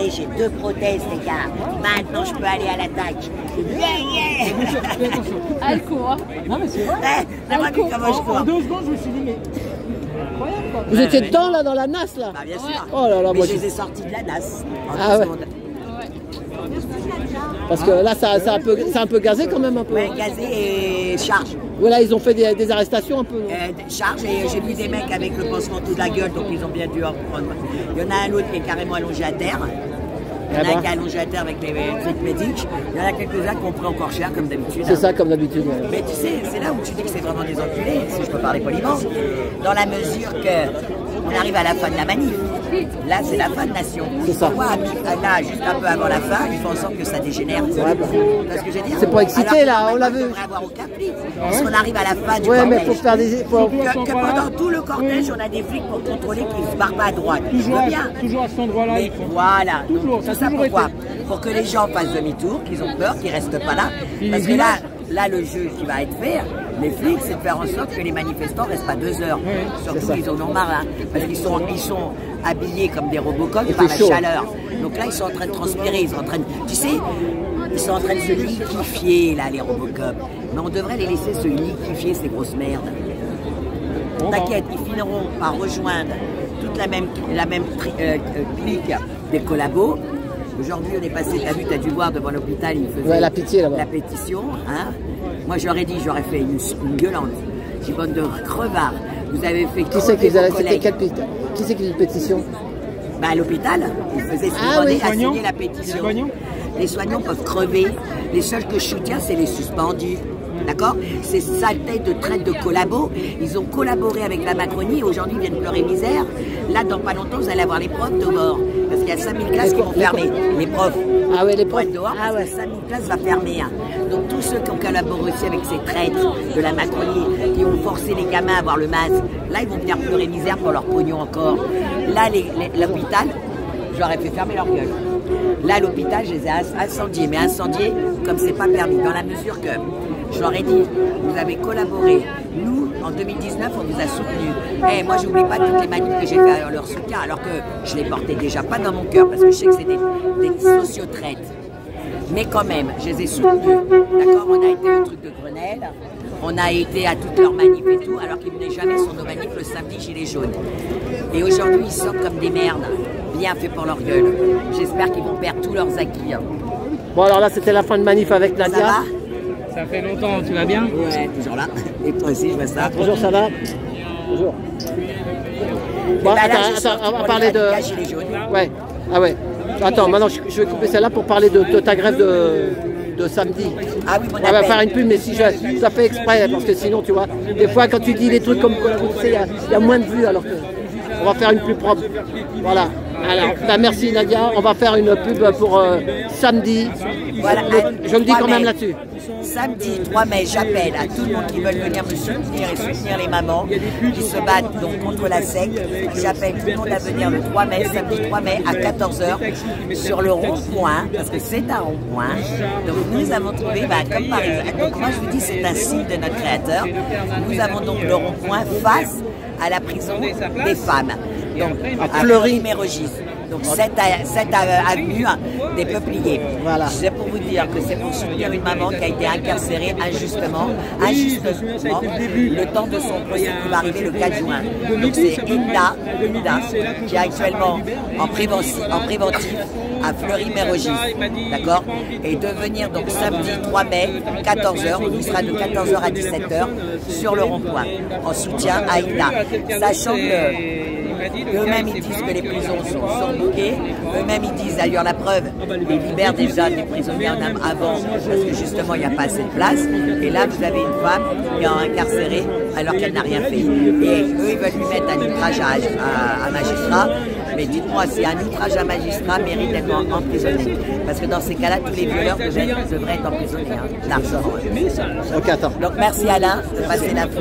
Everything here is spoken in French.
Regardez, j'ai 2 prothèses, les gars. Maintenant, je peux aller à l'attaque. Yeah, yeah. Elle court. Non mais c'est vrai. T'as pas vu comment je cours? En 2 secondes, je me suis dit, mais incroyable quoi. Vous étiez dedans là, dans la NAS là? Bah, bien sûr. Oh là là, mais moi je les ai sortis de la NAS en Ah 2 ouais. secondes. Parce que là, c'est un peu gazé quand même un peu. Ouais, gazé et charge. Voilà, ils ont fait des arrestations un peu. Charge, et j'ai vu des mecs avec le pansement tout de la gueule, donc ils ont bien dû en prendre. Il y en a un autre qui est carrément allongé à terre. Il y en a un qui est allongé à terre avec les trucs médics. Il y en a quelques-uns qui ont pris encore cher, comme d'habitude. C'est ça, comme d'habitude. Mais tu sais, c'est là où tu dis que c'est vraiment des enculés, si je peux parler poliment, dans la mesure que on arrive à la fin de la manif. Là, c'est la fin de nation. C'est ça. Là, juste un peu avant la fin, ils font en sorte que ça dégénère. Ouais, bah. C'est ce que je veux dire. C'est pour exciter, là, on l'a vu. On devrait avoir aucun flic. Parce qu'on arrive à la fin du Ouais, cortège. mais faut faire des. Que pendant tout le cortège, on a des flics pour contrôler qu'ils ne se barrent pas à droite. Toujours, bien. toujours à cet endroit-là. Mais voilà. Toujours, Tout ça pourquoi? Pour que les gens fassent demi-tour, qu'ils ont peur, qu'ils ne restent pas là. Parce que là, le jeu qui va être fait, les flics, c'est de faire en sorte que les manifestants ne restent pas 2 heures. Surtout, ils en ont marre, hein, parce qu'ils sont habillés comme des Robocop par la chaleur. Donc là, ils sont en train de transpirer, ils sont en train de... Tu sais, ils sont en train de se liquifier, là, les Robocop. Mais on devrait les laisser se liquifier, ces grosses merdes. T'inquiète, ils finiront par rejoindre toute la même clique des collabos. Aujourd'hui, on est passé, t'as dû voir devant l'hôpital, ils faisaient la pitié là-bas. La pétition. Hein. Moi, j'aurais dit, j'aurais fait une gueulante. J'ai bonne de crevards. Vous avez fait Qui c'est qui faisait une pétition? Bah, à l'hôpital, ils faisaient signer la pétition. Les soignants peuvent crever. Les seuls que je soutiens, c'est les suspendus. D'accord? Ces saletés de traite de collabos, ils ont collaboré avec la Macronie et aujourd'hui ils viennent pleurer misère. Là, dans pas longtemps, vous allez avoir les profs dehors. Parce qu'il y a 5000 classes qui vont fermer. Les profs. Ah ouais, les profs. Dehors, parce que 5000 classes va fermer. Hein. Donc tous ceux qui ont collaboré aussi avec ces traites de la Macronie, qui ont forcé les gamins à avoir le masque, là, ils vont venir pleurer misère pour leur pognon encore. Là, l'hôpital, j'aurais fait fermer leur gueule. Là, l'hôpital, je les ai incendiés. Mais incendiés, comme c'est pas permis, dans la mesure que je leur ai dit, vous avez collaboré. Nous, en 2019, on vous a soutenus. Et moi, je n'oublie pas toutes les manifs que j'ai fait à leur soutien, alors que je les portais déjà pas dans mon cœur, parce que je sais que c'est des sociotraites. Mais quand même, je les ai soutenus. D'accord? On a été au truc de Grenelle, on a été à toutes leurs manifs et tout, alors qu'ils venaient jamais sur nos manifs le samedi gilets jaunes. Et aujourd'hui, ils sortent comme des merdes. Bien fait pour leur gueule. J'espère qu'ils vont perdre tous leurs acquis. Hein. Bon, alors là, c'était la fin de manif avec Nadia. Ça va? Ça fait longtemps, tu vas bien? Ouais, toujours là. Et toi aussi, je vois ça. Bonjour, ça va? Bonjour. Bon, attends, on va parler de... Ouais, ah ouais. Attends, maintenant, je vais couper celle-là pour parler de ta grève de samedi. Ah oui, on va faire une pub, mais si ça fait exprès, parce que sinon, tu vois, des fois, quand tu dis des trucs comme collabo, tu sais, il y a moins de vues, alors que... On va faire une pub propre. Voilà. Alors, bah merci Nadia. On va faire une pub pour samedi. Voilà, je le dis quand même là-dessus. Samedi 3 mai, j'appelle à tout le monde qui veut venir me soutenir et soutenir les mamans qui se battent donc contre la SEC. J'appelle tout le monde à venir le 3 mai, samedi 3 mai à 14 h sur le rond-point, parce que c'est un rond-point. Donc nous avons trouvé, comme par exemple, donc moi je vous dis c'est un signe de notre créateur. Nous avons donc le rond-point face à la prison des femmes, donc à Fleury-Mérogis. Donc cette avenue des Peupliers. Voilà. C'est pour vous dire que c'est pour soutenir une maman qui a été incarcérée injustement, le temps de son procès qui va arriver le 4 juin. Donc c'est Inda qui est actuellement en préventif à Fleury-Mérogis, d'accord? Et de venir donc samedi 3 mai, 14 h, on y sera de 14 h à 17 h sur le rond-point, en soutien à Inda, sachant que eux-mêmes ils disent que les prisons sont bouquées, eux-mêmes ils disent d'ailleurs la preuve, ils libèrent déjà des prisonniers avant parce que justement il n'y a pas assez de place, et là vous avez une femme qui est incarcérée alors qu'elle n'a rien fait, et eux ils veulent lui mettre un outrage à magistrat. Mais dites-moi si un outrage à magistrat mérite d'être emprisonné, parce que dans ces cas-là tous les violeurs devraient être emprisonnés, largement. Ok, attends. Donc merci Alain de passer l'info.